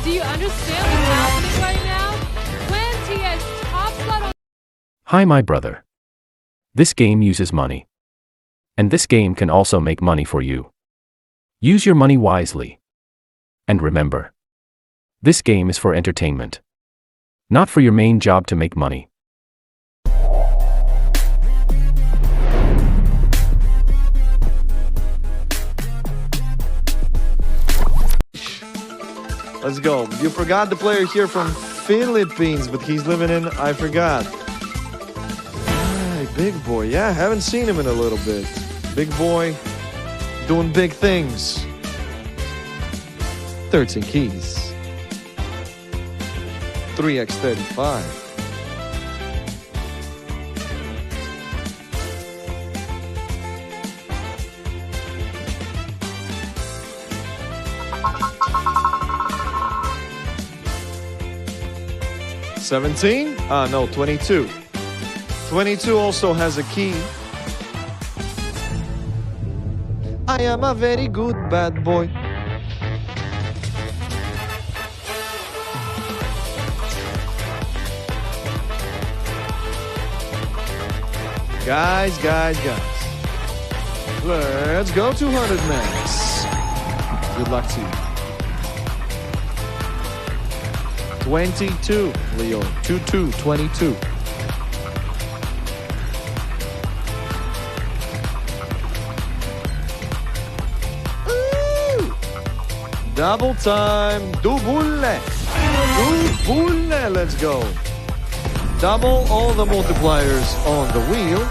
Do you understand what's happening right now? 20 as top slot on. Hi, my brother. This game uses money. And this game can also make money for you. Use your money wisely. And remember, this game is for entertainment, not for your main job to make money. Let's go. You forgot the player here from Philippines, but he's living in, I forgot. Hi, big boy. Yeah, haven't seen him in a little bit. Big boy, doing big things. 13 keys. 3x35. $17? No, 22. 22 also has a key. I am a very good bad boy. Guys. Let's go 200 max. Good luck to you. 22, Leo. 22. Ooh! Double time. Double. Let's go. Double all the multipliers on the wheel.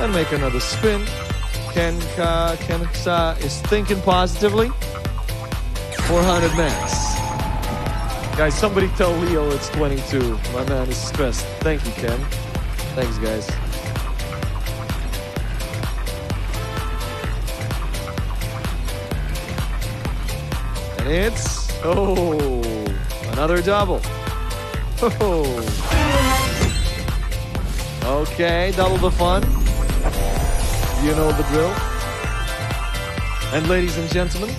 And make another spin. Kenka is thinking positively. 400 max. Guys, somebody tell Leo it's 22. My man is stressed. Thank you, Ken. Thanks, guys. And it's... oh, another double. Oh. Okay, double the fun. You know the drill. And ladies and gentlemen,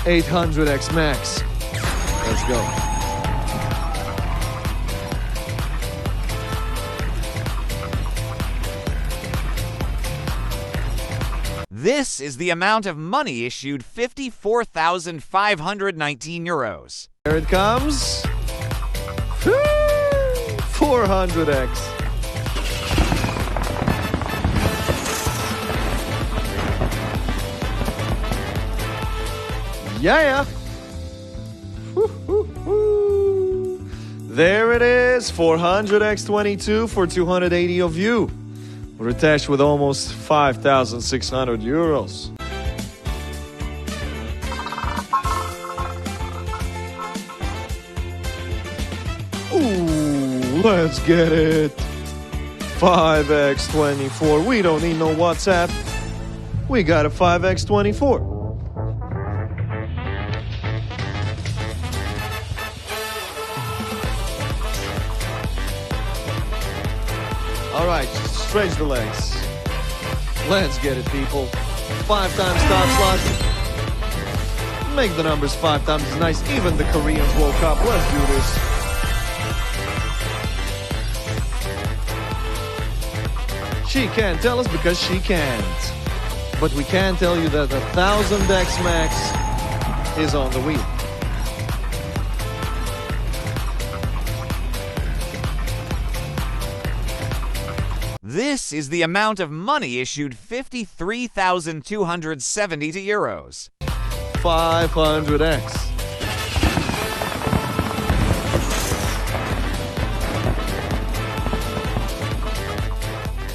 800x max. Let's go. This is the amount of money issued, 54,519 euros. Here it comes. 400x. Yeah. There it is, 400x22 for 280 of you. We're attached with almost 5,600 euros. Ooh, let's get it. 5x24. We don't need no WhatsApp. We got a 5x24. All right, stretch the legs. Let's get it, people. 5 times top slot. Make the numbers 5 times as nice. Even the Koreans woke up. Let's do this. She can't tell us because she can't. But we can tell you that 1,000x max is on the wheel. This is the amount of money issued, 53,270 euros. 500x.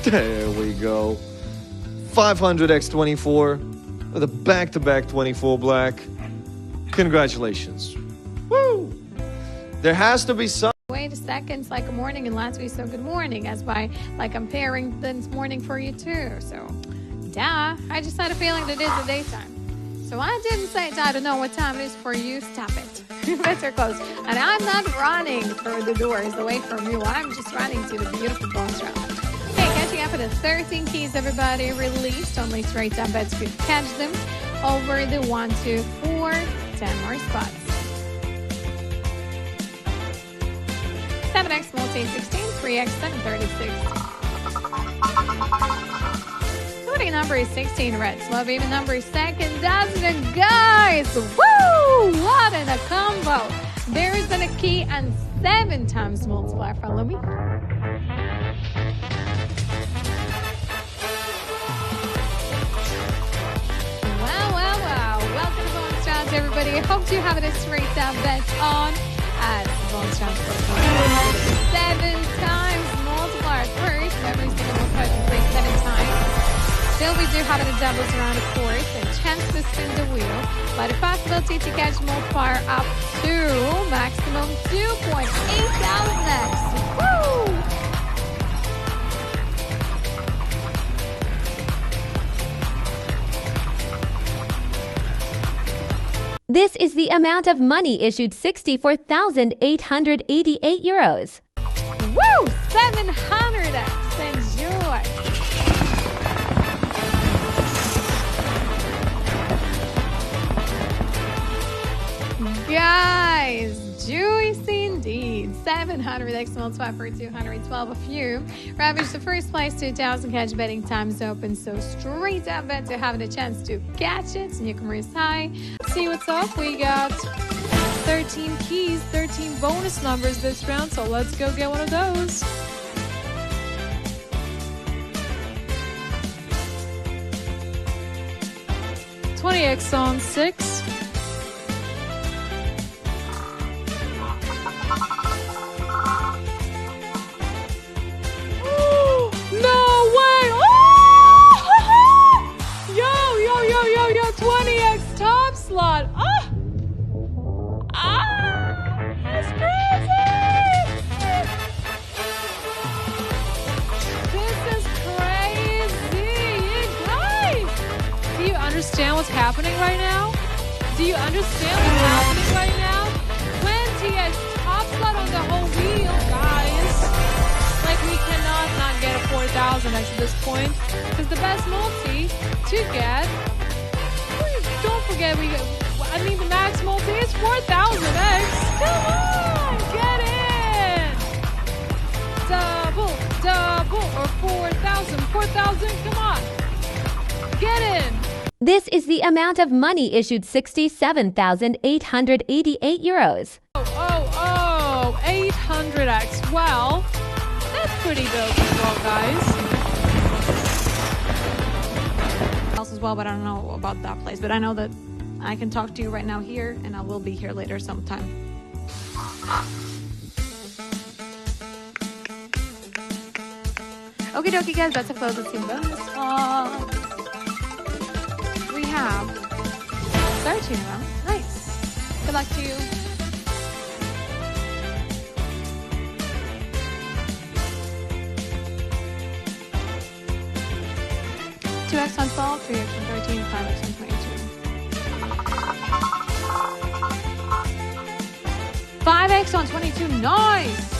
There we go. 500x24 with a back-to-back 24 black. Congratulations. Woo! There has to be some... Wait a second, it's like a morning and last week, so good morning. As by, like, I'm pairing this morning for you too. So, duh. I just had a feeling that it is the daytime. So I didn't say I don't know what time it is for you. Stop it. Better close. And I'm not running for the doors away from you. I'm just running to the beautiful bonus round. Okay, catching up with the 13 keys, everybody. Released. Only straight up bets could catch them. over the 1, 2, 4, 10 more spots. 7x multi 16, 3x 7, 36. The winning number is 16 red. Slow even number is second dozen. And guys, woo! What in a combo! There is a key and 7 times multiplier. Follow me. Wow. Welcome to Bonus Rounds, everybody. I hope you have a straight up bet on as Bonus Rounds for 7 times multiplier. First, every single multiplier can play 7 times. Still, we do have a doubles round, of course, a chance to spin the wheel, but a possibility to catch multiplier up to maximum 2.8 thousand X. Woo! This is the amount of money issued 64,888 euros. Woo! 700X. Enjoy. Guys, juicy indeed. 700x multiplied for 212 of you. Ravage the first place, 2,000 cash betting times open. So straight up bet to having a chance to catch it. Newcomers high. Let's see what's up. We got 13 keys, 13 bonus numbers this round. So let's go get one of those. $20x on 6. Slot. That's crazy. This is crazy. You guys, do you understand what's happening right now? Do you understand what's happening right now? 20x top slot on the whole wheel, guys. Like, we cannot not get a 4,000x at this point, because the best multi to get. Don't forget, the max multi is 4,000x. Come on, get in. Double, or 4,000, come on. Get in. This is the amount of money issued 67,888 euros. 800x. Well, that's pretty dope as well, guys. As well, but I don't know about that place. But I know that I can talk to you right now here, and I will be here later sometime. Okie dokie, guys. That's a close. Let's see bonus spot. We have 13 rounds. Nice. Good luck to you. X on 12, 3x on 13, 5x on 22. 5x on 22, nice!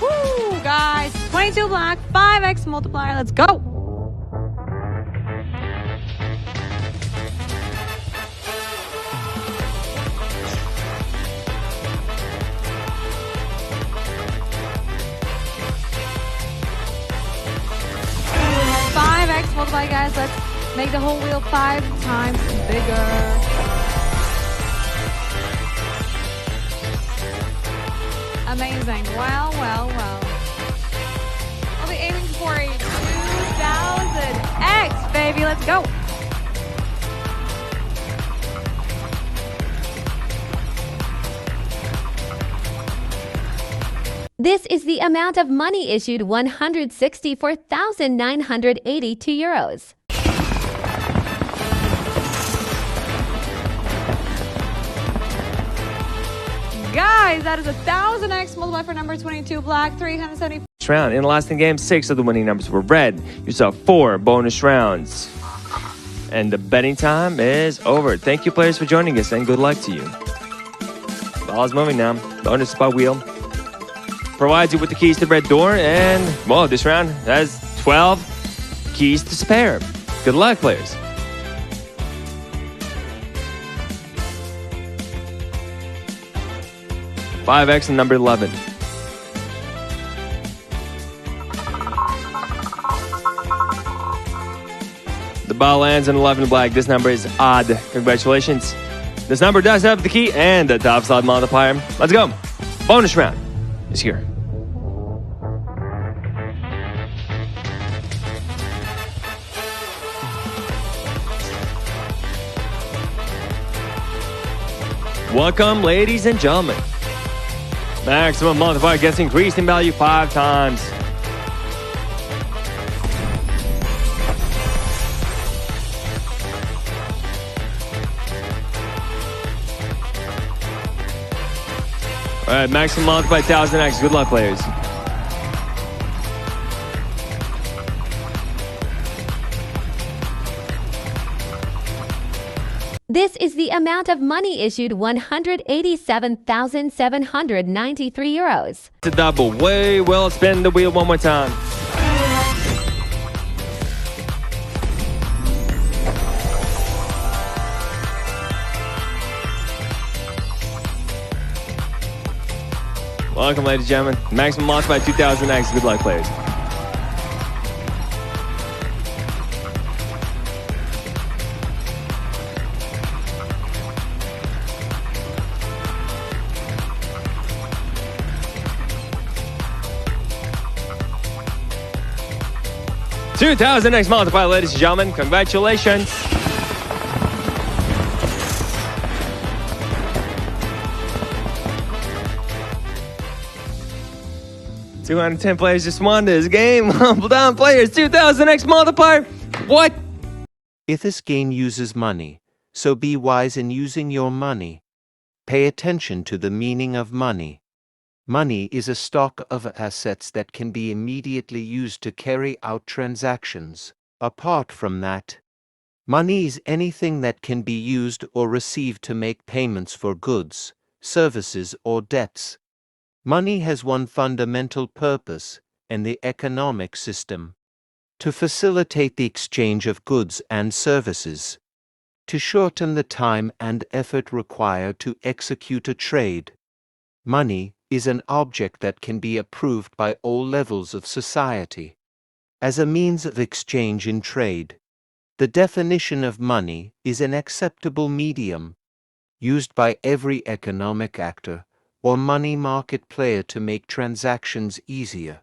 Woo, guys, 22 black, 5x multiplier, let's go! Multiply, guys. Let's make the whole wheel 5 times bigger. Amazing. Well. I'll be aiming for a 2,000x, baby. Let's go. This is the amount of money issued 164,982 euros. Guys, that is 1,000x multiplied for number 22 black, 370. Round. In the last 10 games, 6 of the winning numbers were red. You saw 4 bonus rounds. And the betting time is over. Thank you, players, for joining us, and good luck to you. Ball is moving now. Bonus spot wheel provides you with the keys to the red door, and, well, this round has 12 keys to spare. Good luck, players. Five X and number 11. The ball lands on 11 black. This number is odd. Congratulations. This number does have the key and the top slot multiplier. Let's go. Bonus round is here. Welcome, ladies and gentlemen. Maximum multiplier gets increased in value 5 times. All right, maximum multiply 1000x. Good luck, players. This is the amount of money issued 187,793 euros. It's a double. Way well. Spin the wheel one more time. Welcome, ladies and gentlemen. Maximum multiply 2000x. Good luck, players. $2,000x multiply, ladies and gentlemen. Congratulations. $210 players just won this game. Humble down, players. $2,000x multiplier. What? If this game uses money, so be wise in using your money. Pay attention to the meaning of money. Money is a stock of assets that can be immediately used to carry out transactions. Apart from that, money is anything that can be used or received to make payments for goods, services, or debts. Money has one fundamental purpose in the economic system: to facilitate the exchange of goods and services, to shorten the time and effort required to execute a trade. Money is an object that can be approved by all levels of society as a means of exchange in trade. The definition of money is an acceptable medium used by every economic actor or money market player to make transactions easier.